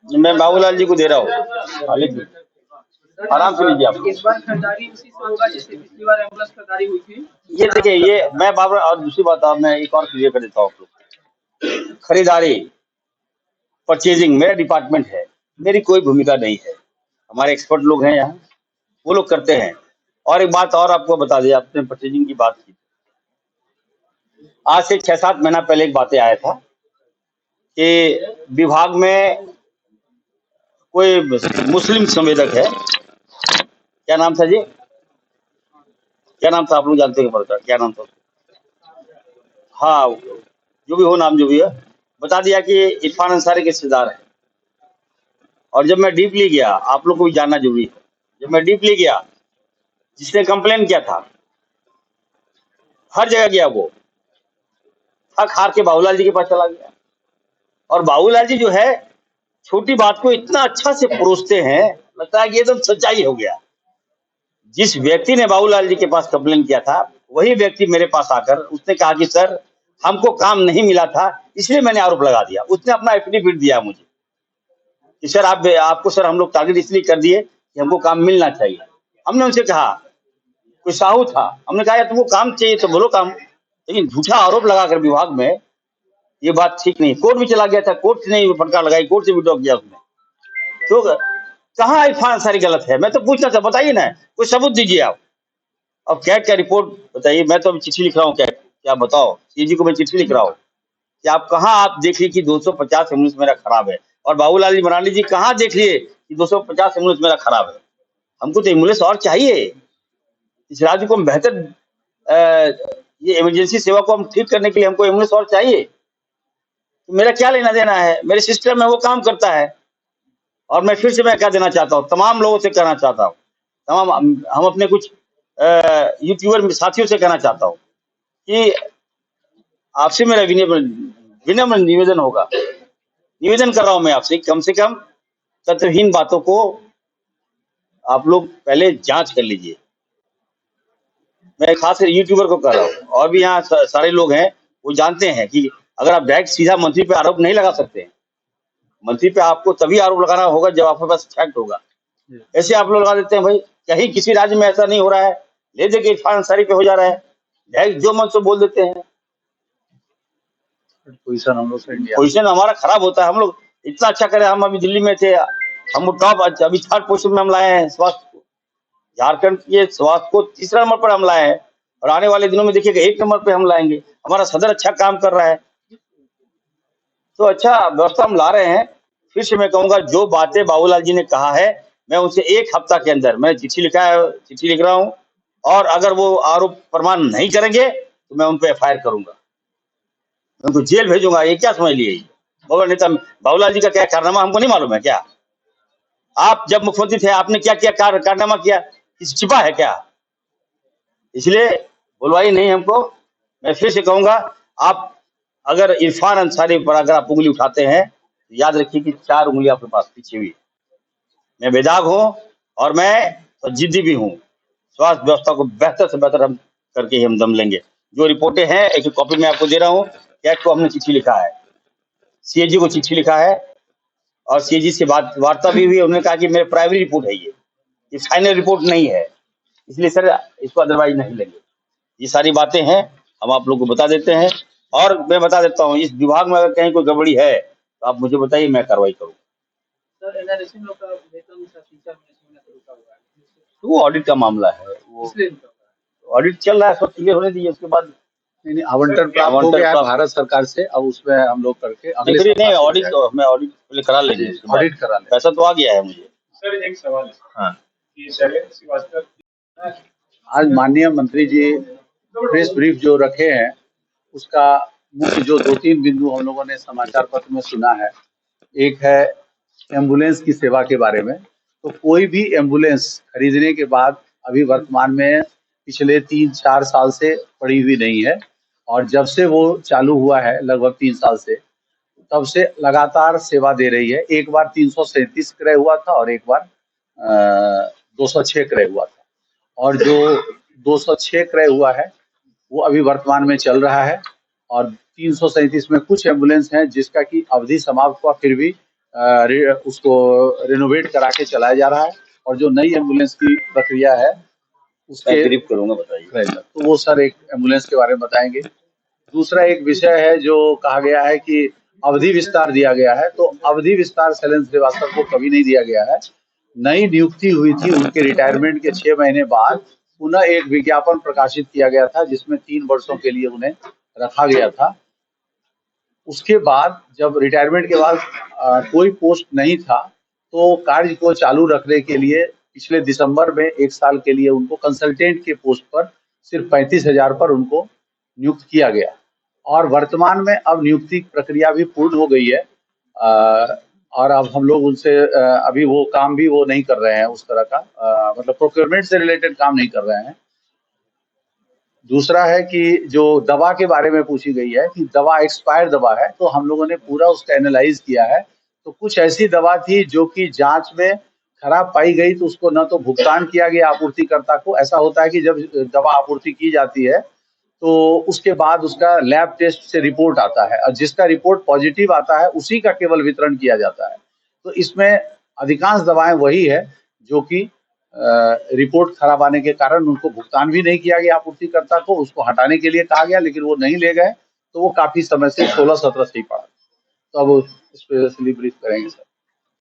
मैं बाबूलाल जी को दे रहा हूँ। आराम से लीजिए आप। इस बार खरीदारी उसी से होगा जैसे पिछली बार एम्बुलेंस खरीदारी हुई थी। ये देखिए, ये मैं बाबू, और दूसरी बात आप मैं एक और क्लियर कर देता हूँ आप लोग। खरीदारी, परचेजिंग मेरा डिपार्टमेंट है, मेरी कोई भूमिका नहीं है। हमारे एक्सपर्ट लोग हैं यहाँ, वो लोग करते हैं। और एक बात और आपको बता दें, आपने परचेजिंग की बात की, आज से 6-7 महीना पहले एक बातें आया था कि विभाग में कोई मुस्लिम संवेदक है। क्या नाम था जी? क्या नाम था? आप लोग जानते हैं पड़ता, क्या नाम था? हाँ, जो भी हो, नाम जो भी है, बता दिया कि इरफान अंसारी के रिश्तेदार है। और जब मैं डीपली गया, आप लोग को भी जानना जरूरी है, जब मैं डीपली गया, जिसने कंप्लेन किया था, हर जगह गया, वो थक हार के बाबूलाल जी के पास चला गया। और बाबूलाल जी जो है, छोटी बात को इतना अच्छा से परोसते हैं, लगता है कि एकदम सच्चाई हो गया। जिस व्यक्ति ने बाबूलाल जी के पास कंप्लेन किया था, वही व्यक्ति मेरे पास आकर उसने कहा कि सर, हमको काम नहीं मिला था, इसलिए मैंने आरोप लगा दिया। उसने अपना एफिडेविट दिया मुझे कि सर, आपको सर हम लोग टारगेट इसलिए कर दिए कि हमको काम मिलना चाहिए। हमने उनसे कहा, कोई साहू था, हमने कहा यार तुमको काम चाहिए तो बोलो काम, लेकिन झूठा आरोप लगाकर विभाग में, ये बात ठीक नहीं। कोर्ट भी चला गया था, कोर्ट ने फटकार लगाई, कोर्ट से विड्रॉ किया उसने। तो कहाँ इरफान अंसारी गलत है? मैं तो पूछना था, बताइए ना, कोई सबूत दीजिए आप। अब कैट का रिपोर्ट बताइए, मैं तो अभी चिट्ठी लिख रहा हूँ कैट, क्या बताओ, सीजी को मैं चिट्ठी लिख रहा हूँ कि आप कहाँ आप देख लीजिए कि 250 एम्बुलेंस मेरा खराब है। और बाबूलाल जी मरांडी जी कहाँ देख लिए कि 250 एम्बुलेंस मेरा खराब है? हमको तो एम्बुलेंस और चाहिए। इस राज्य को हम बेहतर, ये इमरजेंसी सेवा को हम ठीक करने के लिए हमको एम्बुलेंस और चाहिए। तो मेरा क्या लेना देना है? मेरे सिस्टम में वो काम करता है। और मैं फिर से मैं क्या देना चाहता हूँ, तमाम लोगों से कहना चाहता हूँ, तमाम हम अपने कुछ यूट्यूबर साथियों से कहना चाहता हूँ कि आपसे मेरा विनम्र विनम्र निवेदन होगा, निवेदन कर रहा हूं मैं आपसे, कम से कम तथ्यहीन बातों को आप लोग पहले जांच कर लीजिए। मैं खास कर यूट्यूबर को कह रहा हूँ, और भी यहाँ सारे लोग हैं, वो जानते हैं कि अगर आप डायरेक्ट सीधा मंत्री पे आरोप नहीं लगा सकते। मंत्री पे आपको तभी आरोप लगाना होगा जब आपके पास फैक्ट होगा। ऐसे आप लोग लगा देते हैं भाई, कहीं किसी राज्य में ऐसा नहीं हो रहा है, ले दे के इरफान अंसारी पे हो जा रहा है, डायरेक्ट जो मन से बोल देते हैं। पोजीशन हम लोग से पोजीशन हमारा खराब होता है। हम लोग इतना अच्छा करे, हम अभी दिल्ली में थे, हम टॉप, अभी 3rd पोजीशन में हम लाए हैं स्वास्थ्य को। झारखंड के स्वास्थ्य को 3रा नंबर पर हम लाए हैं, और आने वाले दिनों में देखिएगा 1 नंबर पे हम लाएंगे। हमारा सदर अच्छा काम कर रहा है, तो अच्छा व्यवस्था हम ला रहे हैं। फिर से मैं कहूंगा, जो बातें बाबूलाल जी ने कहा है, मैं उनसे 1 हफ्ता के अंदर, मैंने चिट्ठी लिखा है, चिट्ठी लिख रहा हूँ, और अगर वो आरोप प्रमाण नहीं करेंगे तो मैं उन पर FIR करूंगा, उनको जेल भेजूंगा। ये क्या समझ लिए? बाबूलाल नेता बाबूलाल जी का क्या कारनामा हमको नहीं मालूम है क्या? आप जब मुख्यमंत्री थे, आपने क्या क्या कारनामा किया? किसी छिपा है क्या? इसलिए बुलवाई नहीं हमको। मैं फिर से कहूंगा, आप अगर इरफान अंसारी पर अगर आप उंगली उठाते हैं, तो याद रखिए कि 4 उंगली आपके पास पीछे हुई। मैं बेदाग हूं, और मैं तो जिद्दी भी हूं। स्वास्थ्य व्यवस्था को बेहतर से बेहतर हम करके ही हम दम लेंगे। जो रिपोर्टें हैं, एक कॉपी में आपको दे रहा हूँ। कैट को हमने चिट्ठी लिखा है, CAG को चिट्ठी लिखा है, और CAG से वार्ता भी हुई। उन्होंने कहा कि मेरी प्राइमरी रिपोर्ट है, ये फाइनल रिपोर्ट नहीं है, इसलिए सर इसको अदरवाइज नहीं लेंगे। ये सारी बातें हैं, हम आप लोग को बता देते हैं। और मैं बता देता हूँ, इस विभाग में अगर कहीं कोई गड़बड़ी है तो आप मुझे बताइए, मैं कार्रवाई करूँ। तो वो ऑडिट का मामला है, वो ऑडिट चल रहा है, सब क्लियर होने दीजिए, उसके बाद आवंटन प्राप्त हो गया है भारत सरकार से। अब उसमें हम लोग करके अगले नहीं, ऑडिट तो मैं ऑडिट पहले करा लेंगे, ऑडिट करा लेंगे। पैसा तो आ गया है मुझे। सर एक सवाल है। हाँ, कि शैलेंद्र श्रीवास्तव आज माननीय मंत्री जी प्रेस ब्रीफ जो रखे हैं, उसका मुख्य जो 2-3 बिंदु हम लोगों ने समाचार पत्र में सुना है। एक है एम्बुलेंस की सेवा के बारे में। तो कोई भी एम्बुलेंस खरीदने के बाद अभी वर्तमान में पिछले 3-4 साल से पड़ी हुई नहीं है, और जब से वो चालू हुआ है लगभग 3 साल से, तब से लगातार सेवा दे रही है। एक बार 337 क्रय हुआ था, और एक बार 206 क्रय हुआ था। और जो 206 क्रय हुआ है वो अभी वर्तमान में चल रहा है, और 337 में कुछ एम्बुलेंस हैं जिसका की अवधि समाप्त हुआ, फिर भी उसको रिनोवेट करा के चलाया जा रहा है। और जो नई एम्बुलेंस की प्रक्रिया है मैं उसके ब्रीफ करूंगा, बताइए। तो वो सर एक एम्बुलेंस के बारे में बताएंगे। दूसरा एक विषय है जो कहा गया है कि अवधि विस्तार दिया गया है, तो अवधि विस्तार शैलेंद्र श्रीवास्तव को कभी नहीं दिया गया है। नई नियुक्ति हुई थी, उनके रिटायरमेंट के 6 महीने बाद पुनः एक विज्ञापन प्रकाशित किया गया था जिसमें 3 वर्षों के लिए उन्हें रखा गया था। उसके बाद जब रिटायरमेंट के बाद कोई पोस्ट नहीं था, तो कार्य को चालू रखने के लिए पिछले दिसंबर में 1 साल के लिए उनको कंसल्टेंट के पोस्ट पर सिर्फ 35,000 पर उनको नियुक्त किया गया। और वर्तमान में अब नियुक्ति प्रक्रिया भी पूर्ण हो गई है, और अब हम लोग उनसे अभी वो काम भी वो नहीं कर रहे हैं, उस तरह का मतलब प्रोक्योरमेंट से रिलेटेड काम नहीं कर रहे हैं। दूसरा है कि जो दवा के बारे में पूछी गई है कि दवा एक्सपायर्ड दवा है, तो हम लोगों ने पूरा उसका एनालाइज किया है। तो कुछ ऐसी दवा थी जो कि जांच में खराब पाई गई, तो उसको न तो भुगतान किया गया आपूर्तिकर्ता को। ऐसा होता है कि जब दवा आपूर्ति की जाती है तो उसके बाद उसका लैब टेस्ट से रिपोर्ट आता है, और जिसका रिपोर्ट पॉजिटिव आता है उसी का केवल वितरण किया जाता है। तो इसमें अधिकांश दवाएं वही है जो कि रिपोर्ट खराब आने के कारण उनको भुगतान भी नहीं किया गया आपूर्तिकर्ता को, उसको हटाने के लिए कहा गया लेकिन वो नहीं ले गए, तो वो काफी समय से 16-17 से ही पड़ा। तो अब इस पे ब्रीफ करेंगे सर।